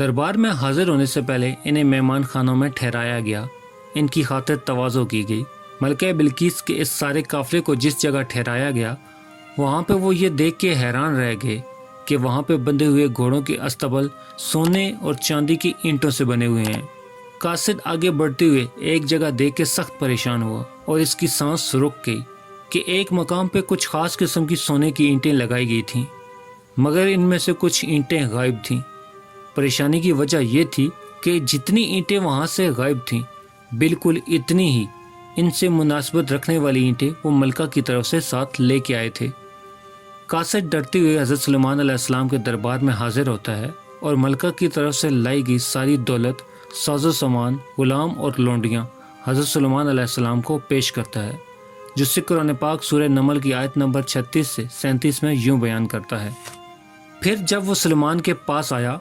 دربار میں حاضر ہونے سے پہلے انہیں مہمان خانوں میں ٹھہرایا گیا، ان کی خاطر تواضع کی گئی۔ ملکہ بلقیس کے اس سارے قافلے کو جس جگہ ٹھہرایا گیا وہاں پہ وہ یہ دیکھ کے حیران رہ گئے کہ وہاں پہ بندھے ہوئے گھوڑوں کے استبل سونے اور چاندی کی اینٹوں سے بنے ہوئے ہیں۔ قاصد آگے بڑھتے ہوئے ایک جگہ دیکھ کے سخت پریشان ہوا اور اس کی سانس رک گئی کہ ایک مقام پہ کچھ خاص قسم کی سونے کی اینٹیں لگائی گئی تھیں، مگر ان میں سے کچھ اینٹیں غائب تھیں۔ پریشانی کی وجہ یہ تھی کہ جتنی اینٹیں وہاں سے غائب تھیں بالکل اتنی ہی ان سے مناسبت رکھنے والی اینٹیں وہ ملکہ کی طرف سے ساتھ لے کے آئے تھے۔ قاصد ڈرتے ہوئے حضرت سلیمان علیہ السلام کے دربار میں حاضر ہوتا ہے اور ملکہ کی طرف سے لائی گئی ساری دولت، ساز و سامان، غلام اور لونڈیاں حضرت سلیمان علیہ السلام کو پیش کرتا ہے، جس سے قرآن پاک سورہ نمل کی آیت نمبر 36 سے 37 میں یوں بیان کرتا ہے۔ پھر جب وہ سلیمان کے پاس آیا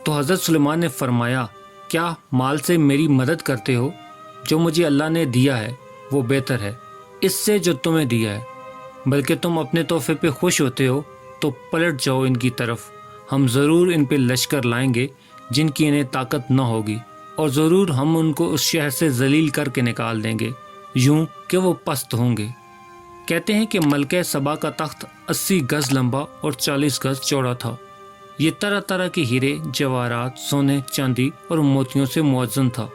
تو حضرت سلیمان نے فرمایا، کیا مال سے میری مدد کرتے ہو؟ جو مجھے اللہ نے دیا ہے وہ بہتر ہے اس سے جو تمہیں دیا ہے، بلکہ تم اپنے تحفے پہ خوش ہوتے ہو تو پلٹ جاؤ ان کی طرف، ہم ضرور ان پہ لشکر لائیں گے جن کی انہیں طاقت نہ ہوگی، اور ضرور ہم ان کو اس شہر سے ذلیل کر کے نکال دیں گے یوں کہ وہ پست ہوں گے۔ کہتے ہیں کہ ملکہ سبا کا تخت 80 گز لمبا اور 40 گز چوڑا تھا۔ یہ طرح طرح کے ہیرے، جواہرات، سونے، چاندی اور موتیوں سے موزن تھا۔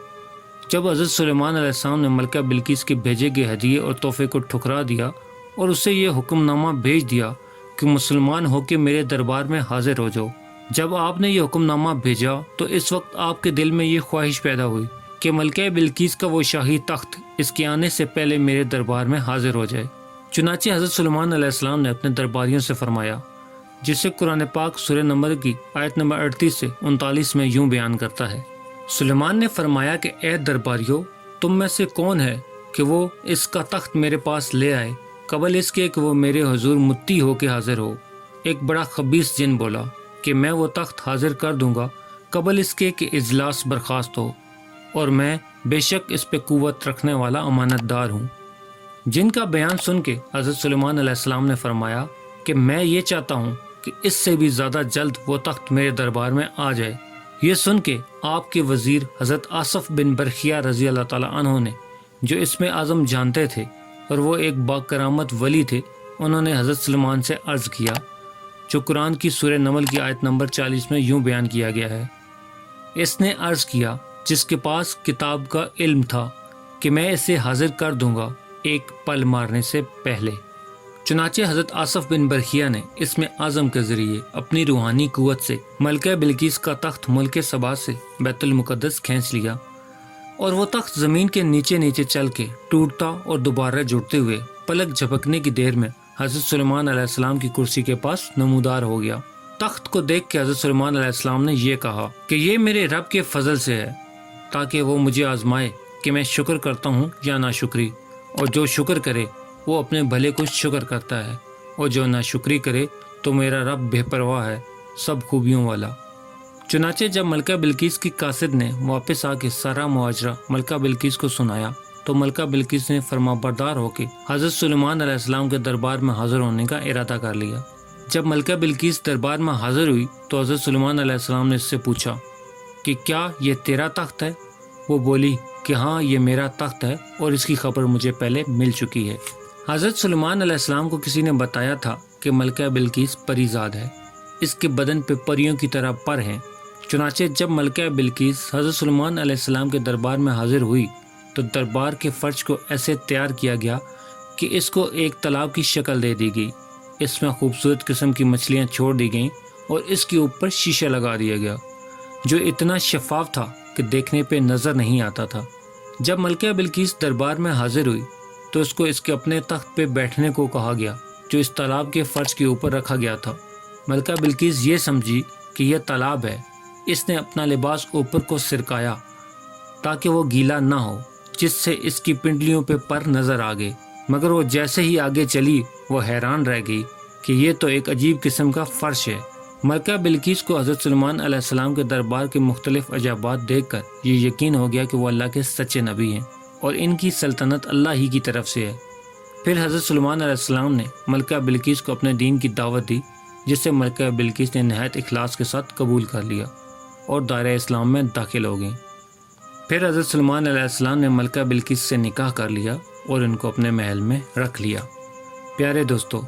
جب حضرت سلیمان علیہ السلام نے ملکہ بلقیس کے بھیجے گئے ہدیے اور تحفے کو ٹھکرا دیا اور اسے یہ حکم نامہ بھیج دیا کہ مسلمان ہو کے میرے دربار میں حاضر ہو جاؤ، جب آپ نے یہ حکم نامہ بھیجا تو اس وقت آپ کے دل میں یہ خواہش پیدا ہوئی کہ ملکہ بلقیس کا وہ شاہی تخت اس کے آنے سے پہلے میرے دربار میں حاضر ہو جائے۔ چنانچہ حضرت سلیمان علیہ السلام نے اپنے درباریوں سے فرمایا، جسے قرآن پاک سورہ نمل کی آیت نمبر 38 سے 39 میں یوں بیان کرتا ہے۔ سلیمان نے فرمایا کہ اے درباریوں، تم میں سے کون ہے کہ وہ اس کا تخت میرے پاس لے آئے قبل اس کے کہ وہ میرے حضور متی ہو کے حاضر ہو؟ ایک بڑا خبیث جن بولا کہ میں وہ تخت حاضر کر دوں گا قبل اس کے کہ اجلاس برخاست ہو، اور میں بے شک اس پہ قوت رکھنے والا امانت دار ہوں۔ جن کا بیان سن کے حضرت سلیمان علیہ السلام نے فرمایا کہ میں یہ چاہتا ہوں کہ اس سے بھی زیادہ جلد وہ تخت میرے دربار میں آ جائے۔ یہ سن کے آپ کے وزیر حضرت آصف بن برخیہ رضی اللہ تعالیٰ عنہ نے، جو اس میں اعظم جانتے تھے اور وہ ایک با کرامت ولی تھے، انہوں نے حضرت سلیمان سے عرض کیا، جو قرآن کی سورہ نمل کی آیت نمبر 40 میں یوں بیان کیا گیا ہے۔ اس نے عرض کیا، جس کے پاس کتاب کا علم تھا، کہ میں اسے حاضر کر دوں گا ایک پل مارنے سے پہلے۔ چنانچہ حضرت آصف بن برخیہ نے اس میں اعظم کے ذریعے اپنی روحانی قوت سے ملکہ بلقیس کا تخت ملک سبا سے بیت المقدس کھینچ لیا، اور وہ تخت زمین کے نیچے نیچے چل کے ٹوٹتا اور دوبارہ جڑتے ہوئے پلک جھپکنے کی دیر میں حضرت سلیمان علیہ السلام کی کرسی کے پاس نمودار ہو گیا۔ تخت کو دیکھ کے حضرت سلیمان علیہ السلام نے یہ کہا کہ یہ میرے رب کے فضل سے ہے، تاکہ وہ مجھے آزمائے کہ میں شکر کرتا ہوں یا ناشکری، اور جو شکر کرے وہ اپنے بھلے کو شکر کرتا ہے، اور جو ناشکری کرے تو میرا رب بے پرواہ ہے، سب خوبیوں والا۔ چنانچہ جب ملکہ بلقیس کی قاصد نے واپس آ کے سارا مواجرہ ملکہ بلقیس کو سنایا تو ملکہ بلقیس نے فرما بردار ہو کے حضرت سلیمان علیہ السلام کے دربار میں حاضر ہونے کا ارادہ کر لیا۔ جب ملکہ بلقیس دربار میں حاضر ہوئی تو حضرت سلیمان علیہ السلام نے اس سے پوچھا کہ کیا یہ تیرا تخت ہے؟ وہ بولی کہ ہاں، یہ میرا تخت ہے اور اس کی خبر مجھے پہلے مل چکی ہے۔ حضرت سلیمان علیہ السلام کو کسی نے بتایا تھا کہ ملکہ بلقیس پری زاد ہے، اس کے بدن پہ پریوں کی طرح پر ہیں۔ چنانچہ جب ملکہ بلقیس حضرت سلیمان علیہ السلام کے دربار میں حاضر ہوئی تو دربار کے فرش کو ایسے تیار کیا گیا کہ اس کو ایک تالاب کی شکل دے دی گئی، اس میں خوبصورت قسم کی مچھلیاں چھوڑ دی گئیں اور اس کے اوپر شیشہ لگا دیا گیا جو اتنا شفاف تھا کہ دیکھنے پہ نظر نہیں آتا تھا۔ جب ملکہ بلقیس دربار میں حاضر ہوئی تو اس کو اس کے اپنے تخت پہ بیٹھنے کو کہا گیا جو اس تالاب کے فرش کے اوپر رکھا گیا تھا۔ ملکہ بلقیس یہ سمجھی کہ یہ تالاب ہے، اس نے اپنا لباس اوپر کو سرکایا تاکہ وہ گیلا نہ ہو، جس سے اس کی پنڈلیوں پہ پر نظر آ گئے، مگر وہ جیسے ہی آگے چلی وہ حیران رہ گئی کہ یہ تو ایک عجیب قسم کا فرش ہے۔ ملکہ بلقیس کو حضرت سلیمان علیہ السلام کے دربار کے مختلف عجائبات دیکھ کر یہ یقین ہو گیا کہ وہ اللہ کے سچے نبی ہیں اور ان کی سلطنت اللہ ہی کی طرف سے ہے۔ پھر حضرت سلیمان علیہ السلام نے ملکہ بلقیس کو اپنے دین کی دعوت دی، جسے ملکہ بلقیس نے نہایت اخلاص کے ساتھ قبول کر لیا اور دائرہ اسلام میں داخل ہو گئیں۔ پھر حضرت سلمان علیہ السلام نے ملکہ بلقیس سے نکاح کر لیا اور ان کو اپنے محل میں رکھ لیا۔ پیارے دوستو،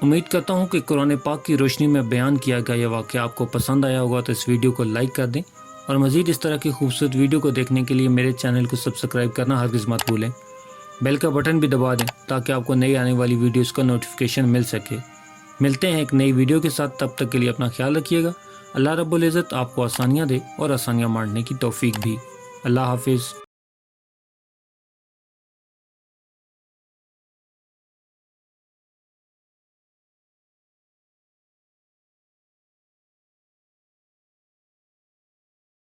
امید کرتا ہوں کہ قرآن پاک کی روشنی میں بیان کیا گیا یہ واقعہ آپ کو پسند آیا ہوگا، تو اس ویڈیو کو لائک کر دیں اور مزید اس طرح کی خوبصورت ویڈیو کو دیکھنے کے لیے میرے چینل کو سبسکرائب کرنا ہرگز مت بھولیں۔ بیل کا بٹن بھی دبا دیں تاکہ آپ کو نئی آنے والی ویڈیوز کا نوٹیفیکیشن مل سکے۔ ملتے ہیں ایک نئی ویڈیو کے ساتھ، تب تک کے لیے اپنا خیال رکھیے گا۔ اللہ رب العزت آپ کو آسانیاں دے اور آسانیاں بانٹنے کی توفیق بھی۔ اللہ حافظ۔